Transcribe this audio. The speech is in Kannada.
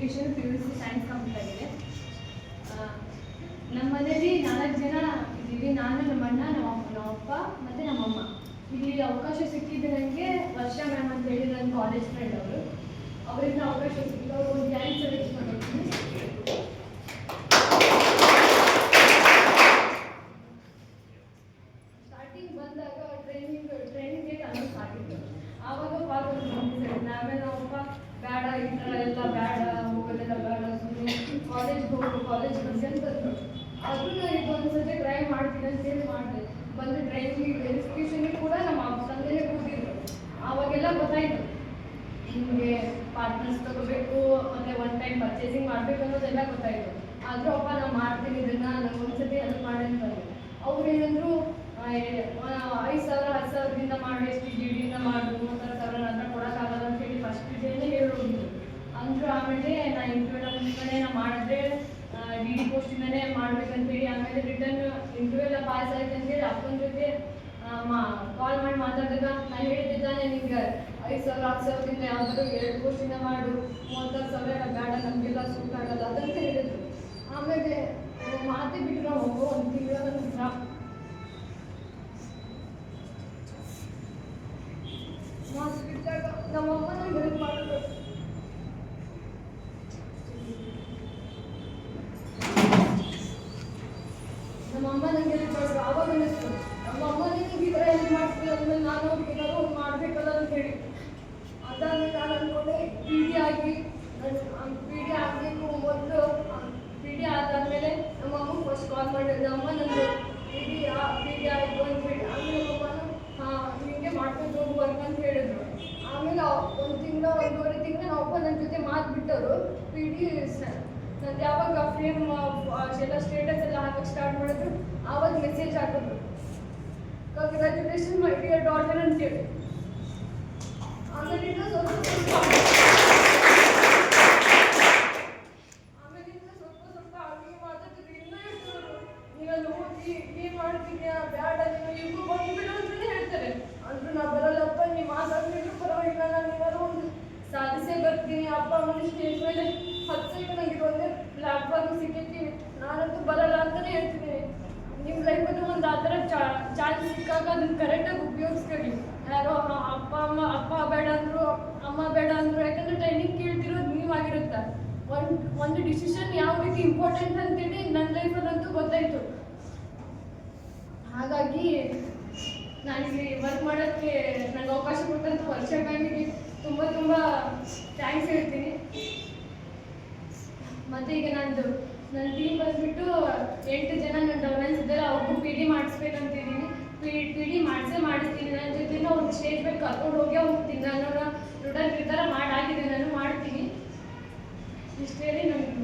ಎಜುಕೇಷನ್ PUC ಸೈನ್ಸ್ ಕಂಪ್ಲೀಟ್ ಆಗಿದೆ. ನಮ್ಮ ಮನೇಲಿ 4 ಜನ ಇದ್ದೀವಿ. ನಾನು, ನಮ್ಮ ಅಣ್ಣ, ನಮ್ಮ ಅಪ್ಪ ಮತ್ತು ನಮ್ಮಮ್ಮ. ಇಲ್ಲಿ ಅವಕಾಶ ಸಿಕ್ಕಿದ್ದು ನನಗೆ ವರ್ಷ ಮ್ಯಾಮ್ ಅಂತ ಹೇಳಿ ನನ್ನ ಕಾಲೇಜ್ ಫ್ರೆಂಡ್ ಅವರು. ಅವರಿಂದ ಅವಕಾಶ ಸಿಕ್ಕಿದ್ದು ಅವರು ಒಂದು ಡ್ಯಾನ್ಸ್ ಸೆಲೆಕ್ಟ್ ಮಾಡಿದ್ದೀನಿ. ಸ್ಟಾರ್ಟಿಂಗ್ ಬಂದಾಗ ಟ್ರೈನಿಂಗ್ಗೆ ಅನೌನ್ಸ್ ಆಗಿತ್ತು. ಆವಾಗ ಕಾಲ್ ಬಂದಿದ್ದೆ. ಆಮೇಲೆ ನಮ್ಮಪ್ಪ ಬೇಡ, ಈ ಥರ ಎಲ್ಲ ಬೇಡ, ಹೋಗೋದೆಲ್ಲ ಬೇಡ, ಸುಮ್ಮನೆ ಕಾಲೇಜ್ಗೆ ಹೋಗು, ಕಾಲೇಜ್ ಬಂದು ಅಂತಂದರು. ಆದರೂ ನಾನು ಇದೊಂದು ಸತಿ ಟ್ರೈ ಮಾಡ್ತೀನಿ ಅಂತೇಳಿ ಮಾಡಿದೆ. ಬಂದು ಟ್ರೈನಿಂಗ್ ವೆರಿಫಿಕೇಷನ್ಗೆ ಕೂಡ ನಮ್ಮ ತಂದೆಯೇ ಕೂತಿದ್ರು. ಆವಾಗೆಲ್ಲ ಗೊತ್ತಾಯಿತು ಹಿಂಗೆ ಪಾರ್ಟ್ನರ್ಸ್ ತಗೋಬೇಕು ಮತ್ತು ಒನ್ ಟೈಮ್ ಪರ್ಚೇಸಿಂಗ್ ಮಾಡಬೇಕು ಅನ್ನೋದೆಲ್ಲ ಗೊತ್ತಾಯಿತು. ಆದರೂ ಅಪ್ಪ ನಾನು ಮಾಡ್ತೀನಿ ಇದನ್ನು, ನಂಗೆ ಒಂದ್ಸತಿ ಹೆಲ್ಪ್ ಮಾಡಿ ಅಂತಂದರು. ಅವ್ರು ಏನಂದರು 5,000 10,000ದಿಂದ ಮಾಡು, ಎಷ್ಟು GDಯಿಂದ ಮಾಡು, 30,000 ನಂತರ ಕೊಡೋಕ್ಕಾಗಲ್ಲ ಅಂತ ಹೇಳಿ ಫಸ್ಟ್ ಡೇನೇ ಹೇಳೋಗಿದ್ರು ಅಂದರು. ಆಮೇಲೆ ನಾನು ಇಂಟರ್ವ್ಯೂನ ಮುಂಚೆನೇ ನಾನು ಮಾಡಿದ್ರೆ DD ಪೋಸ್ಟಿಂದನೇ ಮಾಡ್ಬೇಕಂತೇಳಿ, ಆಮೇಲೆ ರಿಟರ್ನ್ ಇಂಟರ್ವ್ಯೂ ಎಲ್ಲ ಪಾಸ್ ಆಯ್ತು ಅಂತೇಳಿ ಅಪ್ಪನ ಜೊತೆ ಕಾಲ್ ಮಾಡಿ ಮಾತಾಡಿದಾಗ ನಾನು ಹೇಳಿದ್ದಾನೆ, ನಿಮ್ಗೆ 5,000 10,000ದಿಂದ ಯಾವ್ದಾದ್ರು 2 ಪೋಸ್ಟಿಂದ ಮಾಡು, 30,000 ಬೇಡ, ನಮಗೆಲ್ಲ ಸೂಟ್ ಆಗಲ್ಲ ಅದಂತ ಹೇಳಿದ್ರು. ಆಮೇಲೆ ಮಾತೇ ಬಿಟ್ಟು ನಾವು ಹೋಗೋ ಒಂದು ತಿಂಗಳ ನಂತರ ಮಾತು ಬಿಟ್ಟಾಗ ನಮ್ಮಮ್ಮ ನಂಗೆ ಹೆಲ್ಪ್ ಮಾಡಿದ್ರು. ನಮ್ಮಮ್ಮ ನಂಗೆ ಹೆಲ್ಪ್ ಮಾಡಿದ್ರು. ಆವಾಗ ಅನ್ನಿಸ್ತು ನಮ್ಮಮ್ಮ ನಿನಗೆ ಈ ಥರ ಹೆಲ್ಪ್ ಮಾಡ್ತೀವಿ ಅಂದಮೇಲೆ ನಾನು ಅವ್ರಿಗೆ ಏನಾದ್ರು ಒಂದು ಮಾಡಬೇಕಲ್ಲ ಅಂತ ಹೇಳಿ. ಅದಾದ್ಮೇಲೆ ನಾನು ಅಂದ್ಕೊಂಡೆ PD ಆಗಬೇಕು. ಮೊದಲು PD ಆದಾದಮೇಲೆ ನಮ್ಮಮ್ಮ ಫಸ್ಟ್ ಕಾಲ್ ಮಾಡಿದ್ರು. ಅಮ್ಮ ನಂದು PD ಆಯಿತು ಅಂತ ಹೇಳಿ. ಆಮೇಲೆ ನಮ್ಮಮ್ಮನ ಹಿಂಗೆ ಮಾಡ್ಕೊಂಡು ಹೋಗಿ ವರ್ಕ್ ಅಂತ ಹೇಳಿದ್ರು. ಆಮೇಲೆ 1 ತಿಂಗಳ 1.5 ತಿಂಗಳ ನಮ್ಮಪ್ಪ ನನ್ನ ಜೊತೆ ಮಾತು ಬಿಟ್ಟವರು. PD ನಂದು ಯಾವಾಗ ಫ್ರೇಮ್ ಎಲ್ಲ ಸ್ಟೇಟಸ್ ಎಲ್ಲ ಹಾಕಕ್ಕೆ ಸ್ಟಾರ್ಟ್ ಮಾಡಿದ್ರು, ಆವಾಗ ಮೆಸೇಜ್ ಹಾಕಿದ್ರು, ಕಂಗ್ರ್ಯಾಚುಲೇಷನ್ ಮೈ ಡಿಯರ್ ಡಾಟರ್ ಅಂತೇಳಿ. ಆಮೇಲಿಂದ ಸ್ವಲ್ಪ ಹಾಗೆ ಮಾತಾಡ್ತಿದ್ರು. ಇನ್ನೂ ಹೇಳ್ತಿದ್ರು, ನೀವಲ್ಲಿ ಹೋಗಿ ಏನು ಮಾಡ್ತೀಯಾ, ಬೇಡ, ನೀವು ಇವ್ರಿಗೂ ಬಂದುಬಿಡು ಅಂತಲೇ ಹೇಳ್ತಾರೆ. ಅಂದರೂ ನಾ ಬರಲ್ಲಪ್ಪ, ನೀವು ಮಾತಾಡ್ತಿದ್ರು ಪರವಾಗಿಲ್ಲ, ನಾನು ಏನಾದ್ರು ಒಂದು ಸಾಧಿಸೇ ಬರ್ತೀನಿ. ಅಪ್ಪ ಅಮ್ಮನ ಸ್ಟೇಜ್ ಮೇಲೆ ಹತ್ತಿಸಕ್ಕೆ ನನಗೆ ಒಂದೇ ಪ್ಲಾಟ್ಫಾರ್ಮ್ ಸಿಕ್ಕೈತಿ, ನಾನಂತೂ ಬರಲ್ಲ ಅಂತಲೇ ಹೇಳ್ತಿದ್ದೀನಿ. ನಿಮ್ಮ ಲೈಫಲ್ಲಿ ಒಂದು ಆ ಥರ ಚಾನ್ಸ್ ಸಿಕ್ಕಾಗ ಅದನ್ನು ಕರೆಕ್ಟಾಗಿ ಉಪಯೋಗಿಸ್ಕೊಳ್ಳಿ. ಯಾರೋ ಅಪ್ಪ ಬೇಡ ಅಂದರು, ಅಮ್ಮ ಬೇಡ ಅಂದರು, ಯಾಕಂದರೆ ಟ್ರೈನಿಂಗ್ ಕೇಳ್ತಿರೋದು ನೀವಾಗಿರುತ್ತೆ. ಒಂದು ಡಿಸಿಷನ್ ಯಾವ ರೀತಿ ಇಂಪಾರ್ಟೆಂಟ್ ಅಂತೇಳಿ ನನ್ನ ಲೈಫಲ್ಲಂತೂ ಗೊತ್ತಾಯಿತು. ಹಾಗಾಗಿ ನಾನಿಲ್ಲಿ ವರ್ಕ್ ಮಾಡೋಕ್ಕೆ ನನಗೆ ಅವಕಾಶ ಕೊಟ್ಟಂಥ ವರ್ಷ ಮ್ಯಾಮಿಗೆ ತುಂಬ ಥ್ಯಾಂಕ್ಸ್ ಹೇಳ್ತೀನಿ. ಮತ್ತು ಈಗ ನನ್ನ ಟೀಮ್ ಬಂದುಬಿಟ್ಟು 8 ಜನ ನನ್ನ ಡೌನ್ಲೈನ್ಸ್ ಇದ್ದಾರೆ. ಅವ್ರಿಗೂ PD ಮಾಡಿಸ್ಬೇಕಂತಿದ್ದೀನಿ. PD ಮಾಡಿಸ್ತೀನಿ. ನನ್ನ ಜೊತೆ ಒಂದು ಸ್ಟೇಜ್ ಮೇಲೆ ಕರ್ಕೊಂಡು ಹೋಗಿ ಅವ್ರು ತಿಂಗಳ ರುಡನ್ ಈ ಥರ ಮಾಡಾಗಿದೆ, ನಾನು ಮಾಡ್ತೀನಿ. ಇಷ್ಟು ಹೇಳಿ ನನಗೆ